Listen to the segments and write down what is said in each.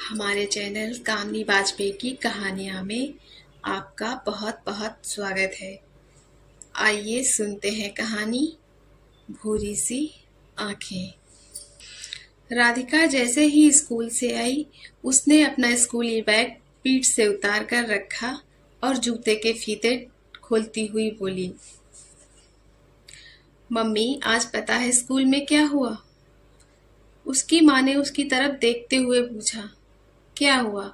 हमारे चैनल कामनी वाजपेयी की कहानियाँ में आपका बहुत बहुत स्वागत है। आइए सुनते हैं कहानी भूरी सी आँखें। राधिका जैसे ही स्कूल से आई, उसने अपना स्कूली बैग पीठ से उतार कर रखा और जूते के फीते खोलती हुई बोली, मम्मी आज पता है स्कूल में क्या हुआ? उसकी माँ ने उसकी तरफ देखते हुए पूछा, क्या हुआ?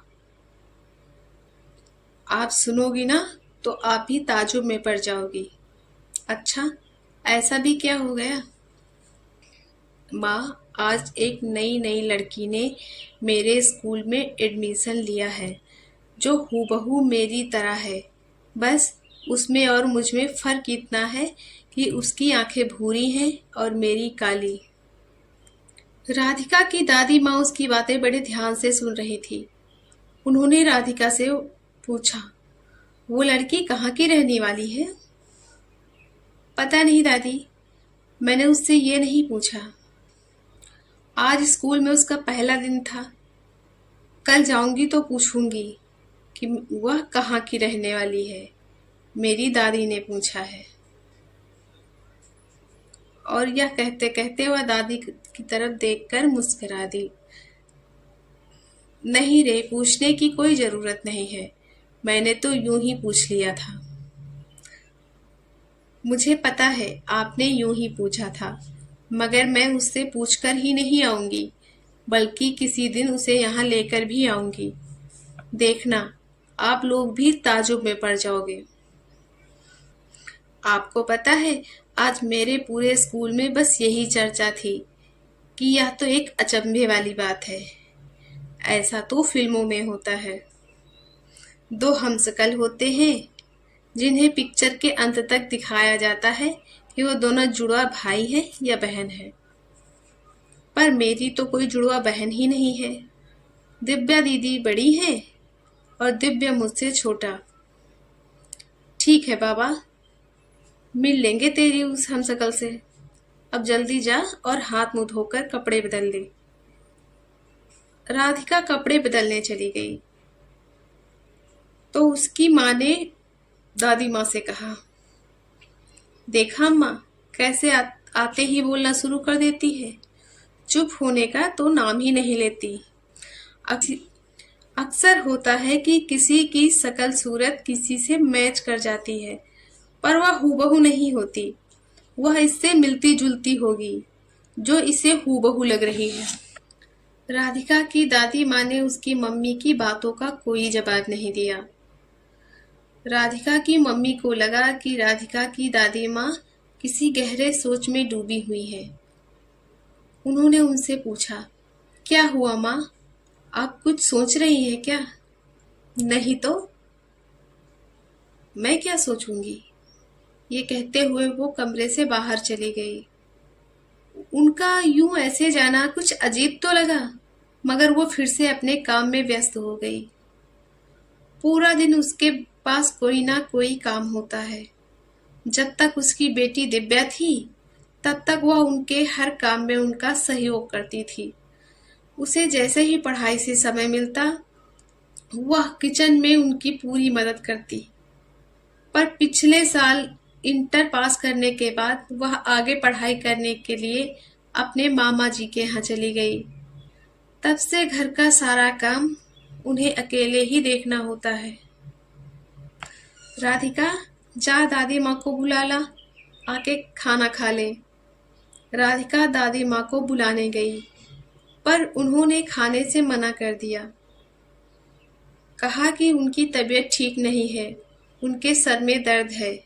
आप सुनोगी ना तो आप भी ताज्जुब में पड़ जाओगी। अच्छा, ऐसा भी क्या हो गया? माँ, आज एक नई नई लड़की ने मेरे स्कूल में एडमिशन लिया है, जो हूबहू मेरी तरह है। बस उसमें और मुझ में फर्क इतना है कि उसकी आंखें भूरी हैं और मेरी काली। राधिका की दादी माँ उसकी बातें बड़े ध्यान से सुन रही थी। उन्होंने राधिका से पूछा, वो लड़की कहाँ की रहने वाली है? पता नहीं दादी, मैंने उससे ये नहीं पूछा। आज स्कूल में उसका पहला दिन था। कल जाऊंगी तो पूछूंगी कि वह कहाँ की रहने वाली है। मेरी दादी ने पूछा है। और यह कहते कहते वह दादी की तरफ देखकर मुस्कुरा दी। नहीं रे, पूछने की कोई जरूरत नहीं है। मैंने तो यूं ही पूछ लिया था। मुझे पता है आपने यूं ही पूछा था, मगर मैं उससे पूछकर ही नहीं आऊंगी, बल्कि किसी दिन उसे यहाँ लेकर भी आऊंगी। देखना, आप लोग भी ताज्जुब में पड़ जाओगे। आपको पता है, आज मेरे पूरे स्कूल में बस यही चर्चा थी कि यह तो एक अचंभे वाली बात है। ऐसा तो फिल्मों में होता है। दो हमशक्ल होते हैं, जिन्हें पिक्चर के अंत तक दिखाया जाता है कि वो दोनों जुड़वा भाई है या बहन है। पर मेरी तो कोई जुड़वा बहन ही नहीं है। दिव्या दीदी बड़ी है और दिव्या मुझसे छोटा। ठीक है बाबा, मिल लेंगे तेरी उस हमशक्ल से। अब जल्दी जा और हाथ मुंह धोकर कपड़े बदल ले। राधिका कपड़े बदलने चली गई तो उसकी माँ ने दादी माँ से कहा, देखा माँ, कैसे आते ही बोलना शुरू कर देती है। चुप होने का तो नाम ही नहीं लेती। अक्सर होता है कि किसी की शकल सूरत किसी से मैच कर जाती है, पर वह हूबहू नहीं होती। वह इससे मिलती जुलती होगी, जो इसे हूबहू लग रही है। राधिका की दादी माँ ने उसकी मम्मी की बातों का कोई जवाब नहीं दिया। राधिका की मम्मी को लगा कि राधिका की दादी माँ किसी गहरे सोच में डूबी हुई है। उन्होंने उनसे पूछा, क्या हुआ माँ, आप कुछ सोच रही हैं क्या? नहीं तो मैं क्या सोचूंगी। ये कहते हुए वो कमरे से बाहर चली गई। उनका यूं ऐसे जाना कुछ अजीब तो लगा, मगर वो फिर से अपने काम में व्यस्त हो गई। पूरा दिन उसके पास कोई ना कोई काम होता है। जब तक उसकी बेटी दिव्या थी, तब तक वह उनके हर काम में उनका सहयोग करती थी। उसे जैसे ही पढ़ाई से समय मिलता, वह किचन में उनकी पूरी मदद करती। पर पिछले साल इंटर पास करने के बाद वह आगे पढ़ाई करने के लिए अपने मामा जी के यहाँ चली गई। तब से घर का सारा काम उन्हें अकेले ही देखना होता है। राधिका, जा दादी माँ को बुला ला, आके खाना खा ले। राधिका दादी माँ को बुलाने गई, पर उन्होंने खाने से मना कर दिया। कहा कि उनकी तबीयत ठीक नहीं है, उनके सर में दर्द है,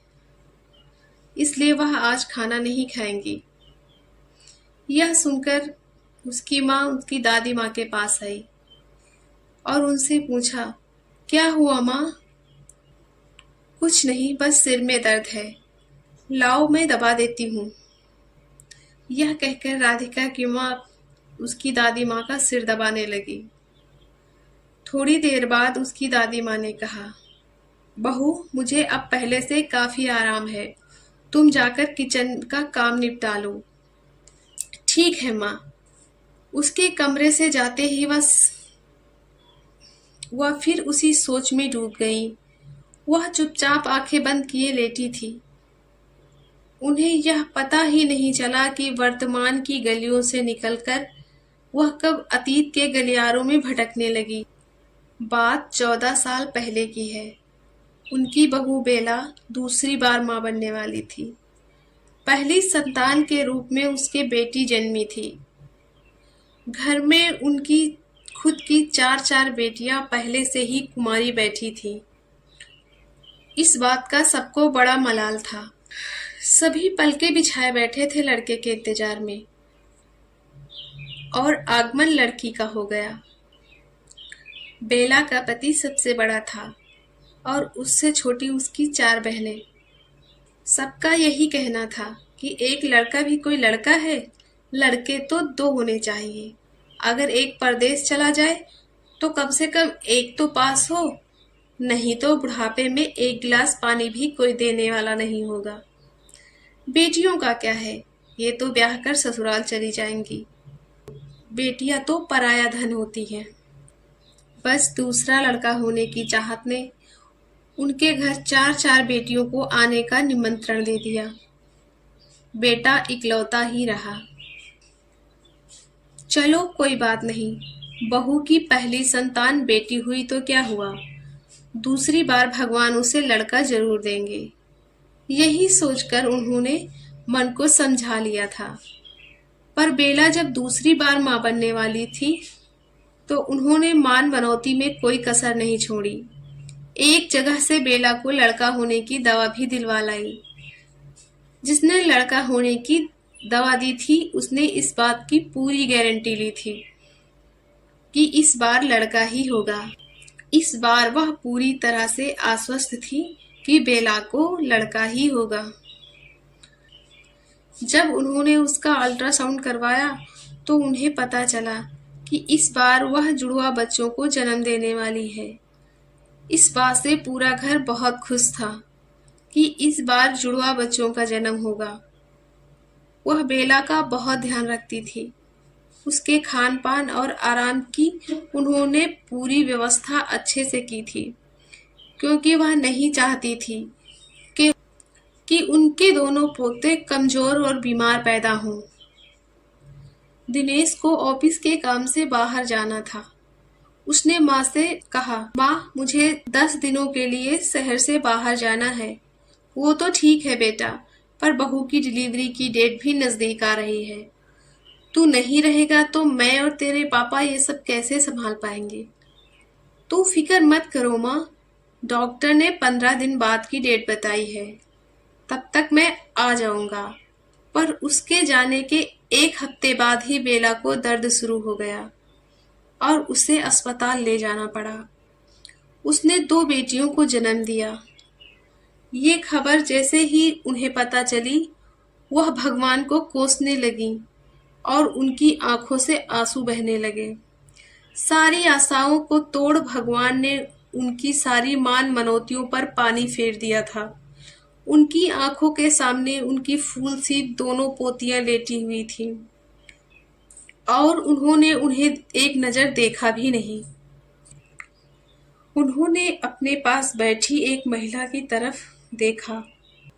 इसलिए वह आज खाना नहीं खाएंगी। यह सुनकर उसकी माँ उसकी दादी माँ के पास आई और उनसे पूछा, क्या हुआ माँ? कुछ नहीं, बस सिर में दर्द है, लाओ मैं दबा देती हूँ। यह कहकर राधिका की माँ उसकी दादी माँ का सिर दबाने लगी। थोड़ी देर बाद उसकी दादी माँ ने कहा, बहू, मुझे अब पहले से काफी आराम है, तुम जाकर किचन का काम निपटा लो। ठीक है माँ। उसके कमरे से जाते ही बस वह फिर उसी सोच में डूब गई। वह चुपचाप आंखें बंद किए लेटी थी। उन्हें यह पता ही नहीं चला कि वर्तमान की गलियों से निकलकर वह कब अतीत के गलियारों में भटकने लगी। बात 14 साल पहले की है। उनकी बहू बेला दूसरी बार मां बनने वाली थी। पहली संतान के रूप में उसके बेटी जन्मी थी। घर में उनकी खुद की 4 बेटियां पहले से ही कुमारी बैठी थीं। इस बात का सबको बड़ा मलाल था। सभी पलके बिछाए बैठे थे लड़के के इंतजार में, और आगमन लड़की का हो गया। बेला का पति सबसे बड़ा था और उससे छोटी उसकी 4 बहनें। सबका यही कहना था कि एक लड़का भी कोई लड़का है, लड़के तो 2 होने चाहिए। अगर एक परदेश चला जाए तो कम से कम एक तो पास हो, नहीं तो बुढ़ापे में 1 गिलास पानी भी कोई देने वाला नहीं होगा। बेटियों का क्या है, ये तो ब्याह कर ससुराल चली जाएंगी। बेटियां तो पराया धन होती हैं। बस दूसरा लड़का होने की चाहत ने उनके घर 4 बेटियों को आने का निमंत्रण दे दिया। बेटा इकलौता ही रहा। चलो कोई बात नहीं, बहू की पहली संतान बेटी हुई तो क्या हुआ, दूसरी बार भगवान उसे लड़का जरूर देंगे। यही सोचकर उन्होंने मन को समझा लिया था। पर बेला जब दूसरी बार मां बनने वाली थी तो उन्होंने मान मनौती में कोई कसर नहीं छोड़ी। एक जगह से बेला को लड़का होने की दवा भी दिलवा लाई। जिसने लड़का होने की दवा दी थी उसने इस बात की पूरी गारंटी ली थी कि इस बार लड़का ही होगा। इस बार वह पूरी तरह से आश्वस्त थी कि बेला को लड़का ही होगा। जब उन्होंने उसका अल्ट्रासाउंड करवाया तो उन्हें पता चला कि इस बार वह जुड़वा बच्चों को जन्म देने वाली है। इस बात से पूरा घर बहुत खुश था कि इस बार जुड़वा बच्चों का जन्म होगा। वह बेला का बहुत ध्यान रखती थी। उसके खान पान और आराम की उन्होंने पूरी व्यवस्था अच्छे से की थी, क्योंकि वह नहीं चाहती थी कि उनके दोनों पोते कमजोर और बीमार पैदा हों। दिनेश को ऑफिस के काम से बाहर जाना था। उसने माँ से कहा, माँ मुझे 10 दिनों के लिए शहर से बाहर जाना है। वो तो ठीक है बेटा, पर बहू की डिलीवरी की डेट भी नजदीक आ रही है। तू नहीं रहेगा तो मैं और तेरे पापा ये सब कैसे संभाल पाएंगे। तू फिक्र मत करो माँ, डॉक्टर ने 15 दिन बाद की डेट बताई है, तब तक मैं आ जाऊंगा। पर उसके जाने के 1 हफ्ते बाद ही बेला को दर्द शुरू हो गया और उसे अस्पताल ले जाना पड़ा। उसने 2 बेटियों को जन्म दिया। ये खबर जैसे ही उन्हें पता चली, वह भगवान को कोसने लगी और उनकी आंखों से आंसू बहने लगे। सारी आशाओं को तोड़ भगवान ने उनकी सारी मान मनौतियों पर पानी फेर दिया था। उनकी आंखों के सामने उनकी फूल सी दोनों पोतियां लेटी हुई थीं और उन्होंने उन्हें एक नजर देखा भी नहीं। उन्होंने अपने पास बैठी एक महिला की तरफ देखा।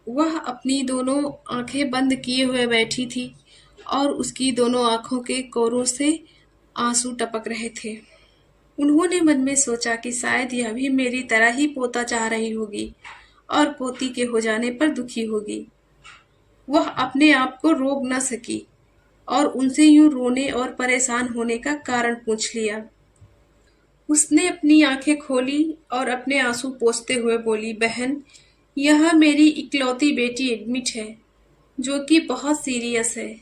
वह अपनी दोनों आंखें बंद किए हुए बैठी थी और उसकी दोनों आंखों के कोरों से आंसू टपक रहे थे। उन्होंने मन में सोचा कि शायद यह भी मेरी तरह ही पोता चाह रही होगी और पोती के हो जाने पर दुखी होगी। वह अपने आप को रोक न सकी और उनसे यूं रोने और परेशान होने का कारण पूछ लिया। उसने अपनी आंखें खोली और अपने आंसू पोंछते हुए बोली, बहन, यह मेरी इकलौती बेटी एडमिट है, जो कि बहुत सीरियस है।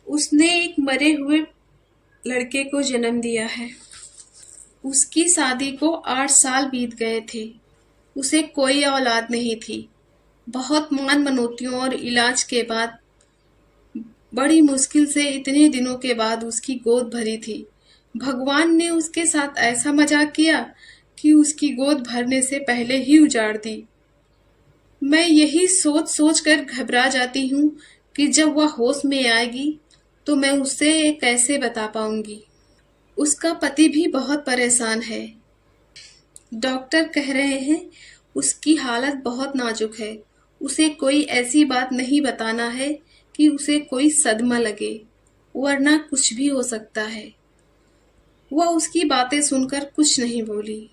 उसने एक मरे हुए लड़के को जन्म दिया है। उसकी शादी को 8 साल बीत गए थे। उसे कोई औलाद नहीं थी। बहुत मान मनौतियों और इलाज के बाद बड़ी मुश्किल से इतने दिनों के बाद उसकी गोद भरी थी। भगवान ने उसके साथ ऐसा मजाक किया कि उसकी गोद भरने से पहले ही उजाड़ दी। मैं यही सोच सोच कर घबरा जाती हूँ कि जब वह होश में आएगी तो मैं उससे ये कैसे बता पाऊंगी। उसका पति भी बहुत परेशान है। डॉक्टर कह रहे हैं उसकी हालत बहुत नाजुक है। उसे कोई ऐसी बात नहीं बताना है कि उसे कोई सदमा लगे, वरना कुछ भी हो सकता है। वह उसकी बातें सुनकर कुछ नहीं बोली,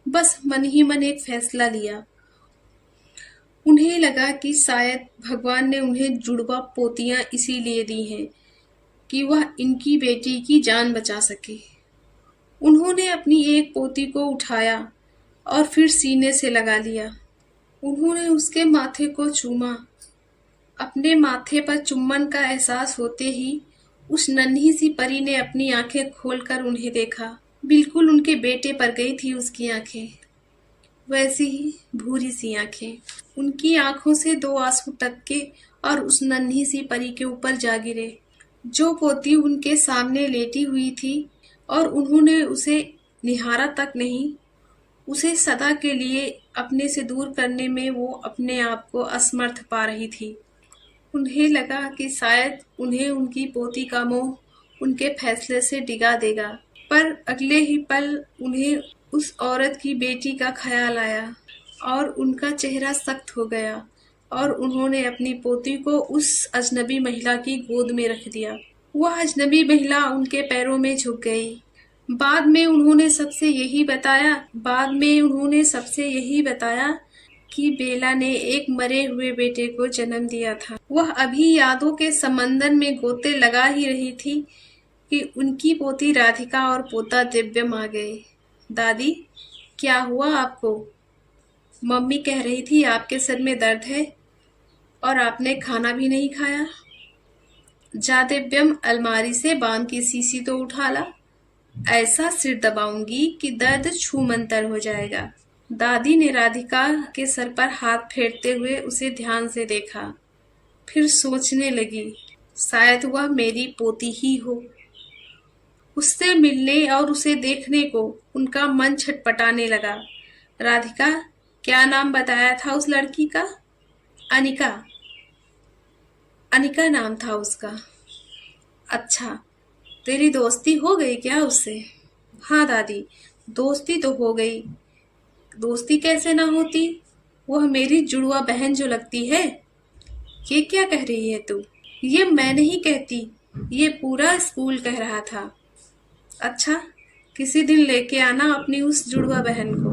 बस मन ही मन एक फैसला लिया। उन्हें लगा कि शायद भगवान ने उन्हें जुड़वा पोतियां इसीलिए दी हैं कि वह इनकी बेटी की जान बचा सके। उन्होंने अपनी एक पोती को उठाया और फिर सीने से लगा लिया। उन्होंने उसके माथे को चूमा। अपने माथे पर चुम्बन का एहसास होते ही उस नन्ही सी परी ने अपनी आंखें खोलकर उन्हें देखा। बिल्कुल उनके बेटे पर गई थी उसकी आंखें, वैसी ही भूरी सी आंखें। उनकी आंखों से 2 आंसू टपके और उस नन्ही सी परी के ऊपर जा गिरे, जो पोती उनके सामने लेटी हुई थी, और उन्होंने उसे निहारा तक नहीं। उसे सदा के लिए अपने से दूर करने में वो अपने आप को असमर्थ पा रही थी। उन्हें लगा कि शायद उन्हें उनकी पोती का मोह उनके फैसले से डिगा देगा, पर अगले ही पल उन्हें उस औरत की बेटी का ख्याल आया और उनका चेहरा सख्त हो गया और उन्होंने अपनी पोती को उस अजनबी महिला की गोद में रख दिया। वह अजनबी महिला उनके पैरों में झुक गई। बाद में उन्होंने सबसे यही बताया कि बेला ने एक मरे हुए बेटे को जन्म दिया था। वह अभी यादों के समंदर में गोते लगा ही रही थी कि उनकी पोती राधिका और पोता दिव्यम आ गए। दादी, क्या हुआ आपको? मम्मी कह रही थी आपके सिर में दर्द है और आपने खाना भी नहीं खाया। जा दिव्यम, अलमारी से बाम की शीशी तो उठा ला, ऐसा सिर दबाऊंगी कि दर्द छूमंतर हो जाएगा। दादी ने राधिका के सर पर हाथ फेरते हुए उसे ध्यान से देखा, फिर सोचने लगी, शायद वह मेरी पोती ही हो। उससे मिलने और उसे देखने को उनका मन छटपटाने लगा। राधिका, क्या नाम बताया था उस लड़की का? अनिका। अनिका नाम था उसका। अच्छा, तेरी दोस्ती हो गई क्या उससे? हाँ दादी, दोस्ती तो हो गई। दोस्ती कैसे ना होती, वह मेरी जुड़वा बहन जो लगती है। ये क्या कह रही है तू? ये मैं नहीं कहती, ये पूरा स्कूल कह रहा था। अच्छा, किसी दिन लेके आना अपनी उस जुड़वा बहन को,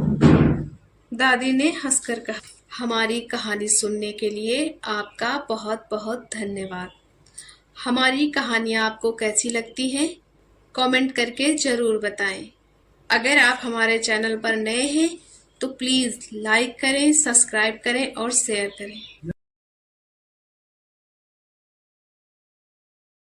दादी ने हंसकर कहा। हमारी कहानी सुनने के लिए आपका बहुत बहुत धन्यवाद। हमारी कहानियाँ आपको कैसी लगती हैं, कमेंट करके ज़रूर बताएं। अगर आप हमारे चैनल पर नए हैं तो प्लीज़ लाइक करें, सब्सक्राइब करें और शेयर करें।